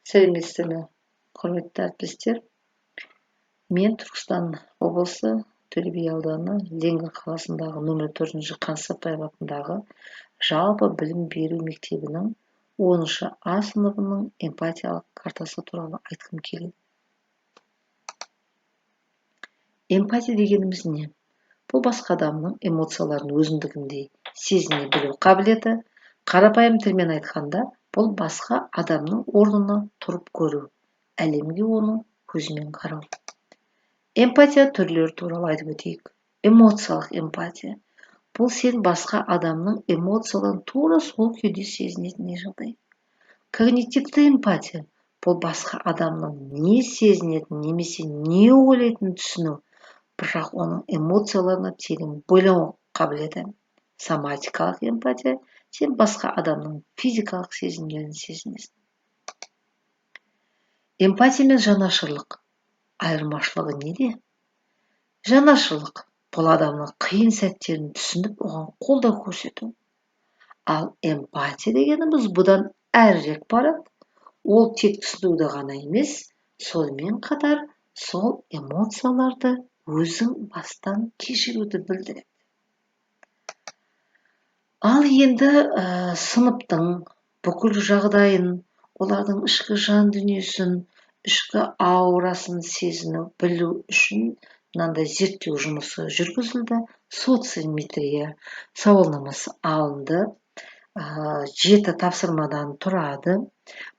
Сәлеметсіздер ме, құрметті әріптестер. Мен Түркістан облысы Төле би ауданы Ленин қаласындағы нөмір 4-ші Қаныш атындағы жалпы білім беру мектебінің 10-шы А сыныбының эмпатиялық картасы туралы айтқым келеді. Эмпатия дегеніміз не? Бұл басқа адамның эмоцияларын өзіндігіндей сезіне білу қабілеті. Қарапайым тілмен айтқанда, бұл басқа адамның орнына тұрып көру, әлемге оның көзімен қарау. Эмпатия түрлері туралы айтып өтейік. Эмоциялық эмпатия. Бұл сен басқа адамның эмоцияларын тура сол күйде сезінетін жағдай. Когнитивті эмпатия. Бұл басқа адамның не сезінетін, немесе не ойлайтынын түсіну, бірақ оның эмоцияларына терең бойлау қабілеті. Соматикалық эмпатия. Сен басқа адамның физикалық сезімдерін сезінесің. Эмпатия мен жанашырлық айырмашылығы неде? Жанашырлық бұл адамның қиын сәттерін түсініп, оған қолдау көрсету. Ал эмпатия дегеніміз бұдан әрірек барады. Ол тек түсінуді ғана емес, сонымен қатар сол эмоцияларды өзің бастан кешіруді білдіреді. Ал енді сыныптың бүкіл жағдайын, олардың ішкі жан дүниесін, ішкі аурасын сезіну, білу үшін мынандай зерттеу жұмысы жүргізілді. Социометрия сауалнамасы алынды. 7 тапсырмадан тұрады.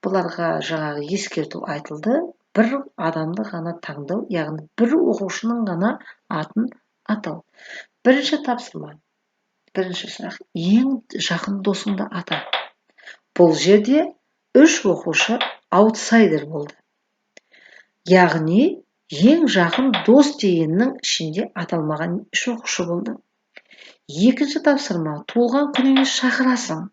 Бұларға жаңағы ескерту айтылды. Бір адамды ғана таңдау, яғни бір оқушының ғана атын атау. Бірінші тапсырма. Бірінші сұрақ, ең жақын досыңды ата. Бұл жерде 3 оқушы аутсайдер болды. Яғни, ең жақын дос дегеннің ішінде аталмаған 3 оқушы болды. Екінші тапсырма, туылған күніңе шақырасың.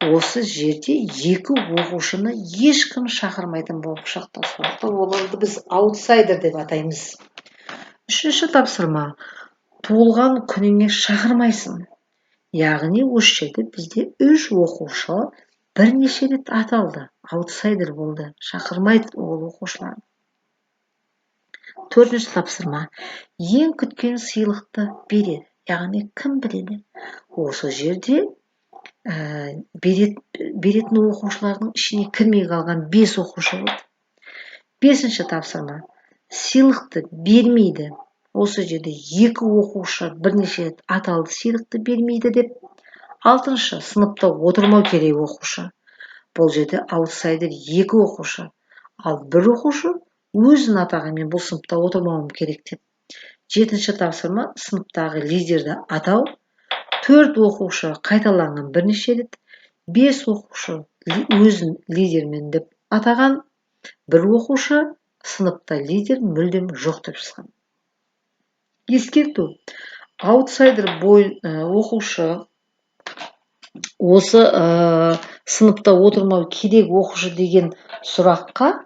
Осы жерде 2 оқушыны ешкім шақырмайтын болып шықты. Сондықтан оларды біз аутсайдер деп атаймыз. Үшінші тапсырма, туылған күніңе шақырмайсың. Яғни, осы жерде бізде 3 оқушы бірнеше рет аталды, аутсайдер болды, шақырмайды ол оқушылар. Төртінші тапсырма, ең күткен сыйлықты береді, яғни кім біледі? Осы жерде беретін оқушылардың ішіне кірмей қалған 5 оқушы болды. Бесінші тапсырма, сыйлықты бермейді. Осы жерде 2 оқушы бірнеше рет аталды, сыйлықты бермейді деп. 6-шы, сыныпта отырмау керек оқушы. Бұл жерде аутсайдер 2 оқушы. Ал 1 оқушы өзін атаған, мен бұл сыныпта отырмауым керек деп. 7-ші тапсырма, сыныптағы лидерді атау. 4 оқушы қайталанған бірнеше рет. 5 оқушы өзін лидермен деп атаған. 1 оқушы сыныпта лидер мүлдем жоқ деп шыққан. Ескерту. Аутсайдер оқушы осы сыныпта отырмау керек оқушы деген сұраққа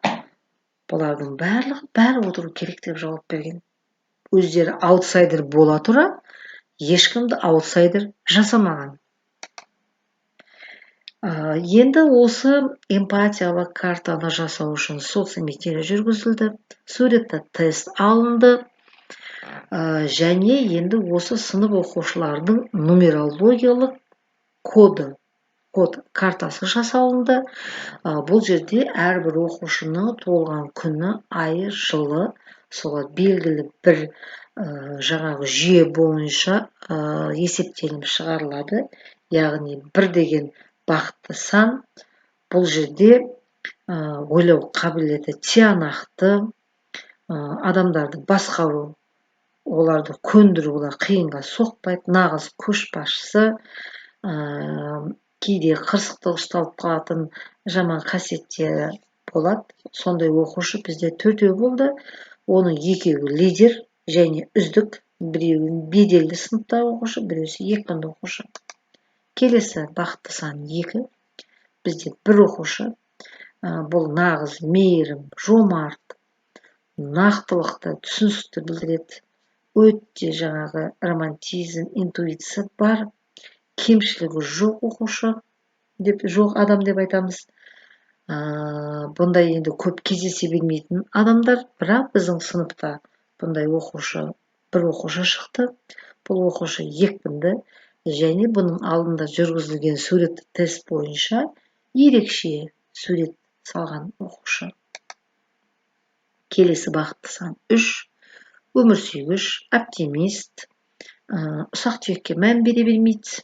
бұлардың бәрі отыру керек деп жауап берген. Өздері аутсайдер бола тұра, ешкімді аутсайдер жасамаған. Енді осы эмпатиялық картаны жасау үшін социометрия жүргізілді, суретті тест алынды, және енді осы сынып оқушылардың нумерологиялық код картасы жасалынды. Бұл жерде әрбір оқушының туылған күні, айы, жылы, солар белгілі бір жаңағы жүйе бойынша есептелініп шығарылады. Яғни 1 деген бақытты сан. Бұл жерде ойлау қабілеті, тиянақты, адамдарды басқару, оларды көндіру, олар қиынға соқпайды, нағыз көшбасшы, кейде қырсықты ұсталып қалатын жаман қасиеттері болады. Сондай оқушы бізде 4 болды. Оның 2-і лидер және үздік, 1-і беделді сыныпта оқушы, 1-і екпінді оқушы. Келесі бақытты сан 2. Бізде 1 оқушы. Бұл нағыз мейірім, жомарт, нақтылықты, түсіністікті білдіреді. Өте жаңағы романтизм, интуиция бар. Кемшілігі жоқ оқушы, жоқ адам деп айтамыз. Бұндай енді көп кездесе бермейтін адамдар, бірақ біздің сыныпта бұндай бір оқушы шықты. Бұл оқушы екпінді және бұның алдында жүргізілген суретті тест бойынша ерекше сурет салған оқушы. Келесі бақытты сан 3. Өмірсүйгіш, оптимист, ұсақ түйекке мән бере бермейді.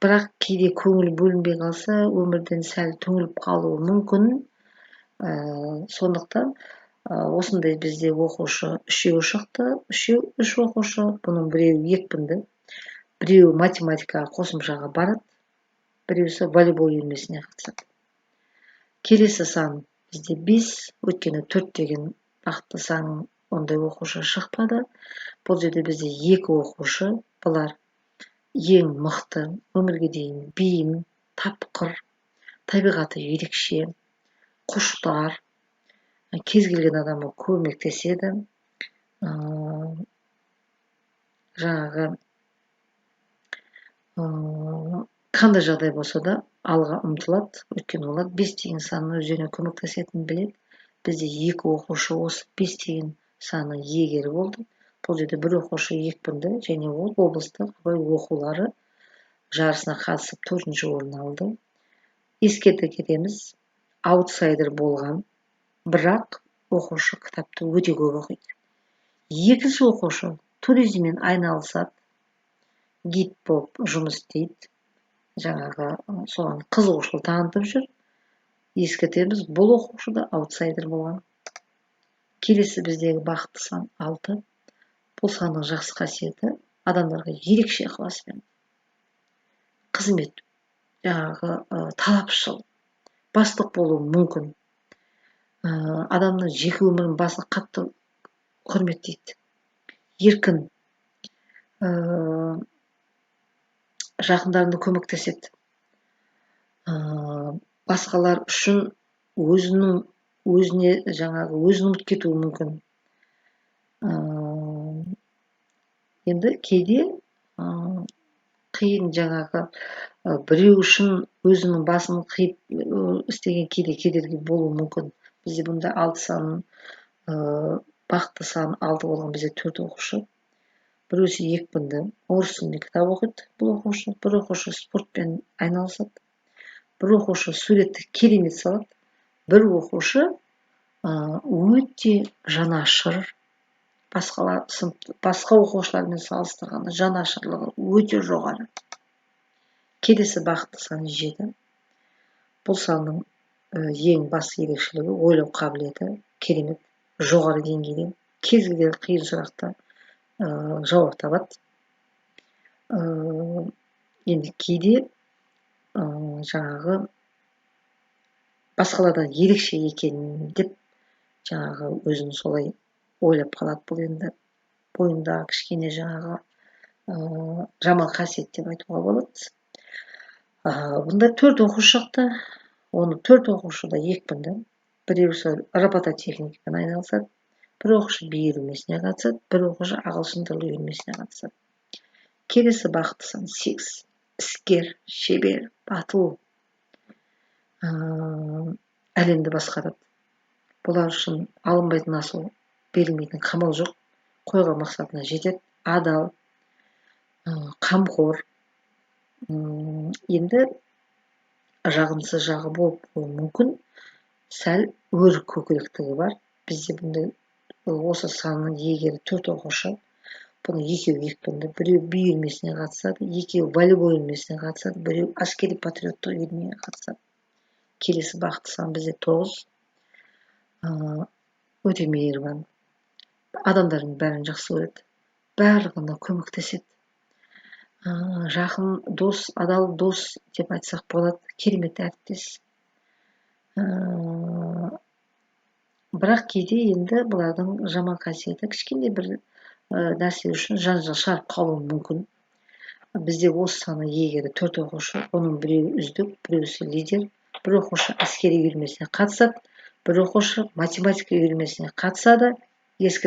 Бірақ кейде көңіл бөлінбей қалса, өмірден сәл түңіліп қалуы мүмкін. Сондықтан осындай бізде оқушы 3 шықты, 3 оқушы. Бұның біреуі екпінді, біреуі математикаға қосымшаға барады, біреусі волейбол үйірмесіне қатысады. Келесі сан бізде 5, өйткені 4 деген бақытты сан ондай оқушы шықпады. Бұл жерде бізде 2 оқушы, бұлар ең мықты, өмірге дейін бейім, тапқыр, табиғаты ерекше, құштар, кез келген адамға көмектеседі. Жаңағы қандай жағдай болса да алға ұмтылады, өйткені олар 5 деген санның өздеріне көмектесетінін біледі. Бізде 2 оқушы осы 5 деген санның иегері болды. Бұл жерде бір оқушы екпінді және ол облыстық абай оқулары жарысына қатысып 4-ші орын алды. Ескерте кетеміз, аутсайдер болған, бірақ оқушы кітапты өте көп оқиды. Екінші оқушы туризммен айналысады, гид болып жұмыс істейді. Жаңағы соған қызығушылық танытып жүр. Ескертеміз, бұл оқушы да аутсайдер болған. Келесі біздегі бақытты сан 6. Бұл санның жақсы қасиеті адамдарға ерекше ықыласпен қызмет, жаңағы талапшыл, бастық болуы мүмкін. Адамның жеке өмірін басын қатты құрметтейді. Еркін, жақындарына көмектеседі. Басқалар үшін өзіне ұмытып кетуі мүмкін. Енді кейде қиын, жаңағы біреу үшін өзінің басын қиып істеген кейде кедергі болуы мүмкін. Бізде бұнда 6 санын, бақытты сан 6 болған бізде 4 оқушы. Біреусі екпінді, орыс тілінде кітап оқиды бұл оқушы. Бір оқушы спортпен айналысады. Бір оқушы суретті керемет салады. Бір оқушы өте жанашыр. Басқа оқушылармен салыстырғанда жанашырлығы өте жоғары. Келесі бақытты сан 7. Бұл санның ең басты ерекшелігі ойлау қабілеті керемет, жоғары деңгейде. Кез келген қиын сұрақта жауап табады. Енді кейде жаңағы басқалардан ерекше екен деп жаңағы өзін солай ойлап қалады. Бұл енді бойында кішкене жаңағы жаман қасиет деп айтуға болады. Бұнда 4 оқушы шықты. Оны 4 оқушы да екпінді. Біреусі робототехникамен айналысады. Бір оқушы би үйірмесіне қатысады. Бір оқушы ағылшын тілі үйірмесіне қатысады. Келесі бақытты сан 8. Іскер, шебер, батыл, әлемді басқарады. Бұлар үшін алынбайтын асыл, берілмейтін қамал жоқ. Қойған мақсатына жетеді. Адал, қамқор. Енді жағымсыз жағы болып мүмкін, сәл өр көкіректігі бар. Бізде бұндай осы санның иегері 4 оқушы. Бұның 2-еуі екпінді, біреу би үйірмесіне қатысады, 2-еуі волейбол үйірмесіне қатысады, біреу әскери патриоттық үйірмеге қатысады. Келесі бақытты сан бізде 9. Өте мейірбан. Адамдардың бәрін жақсы көреді. Барлығына көмектеседі. Жақын дос, адал дос деп айтсақ болады. Керемет әріптес. Бірақ кейде енді бұлардың жаман қасиеті кішкене бір нәрсе үшін жанжал шығарып қалуы мүмкін. Бізде осы саны иегері 4 оқушы. Оның біреуі үздік, біреусі лидер. Бір оқушы әскери үйірмесіне қатысады. Бір оқушы математика үйірмесіне қатысады.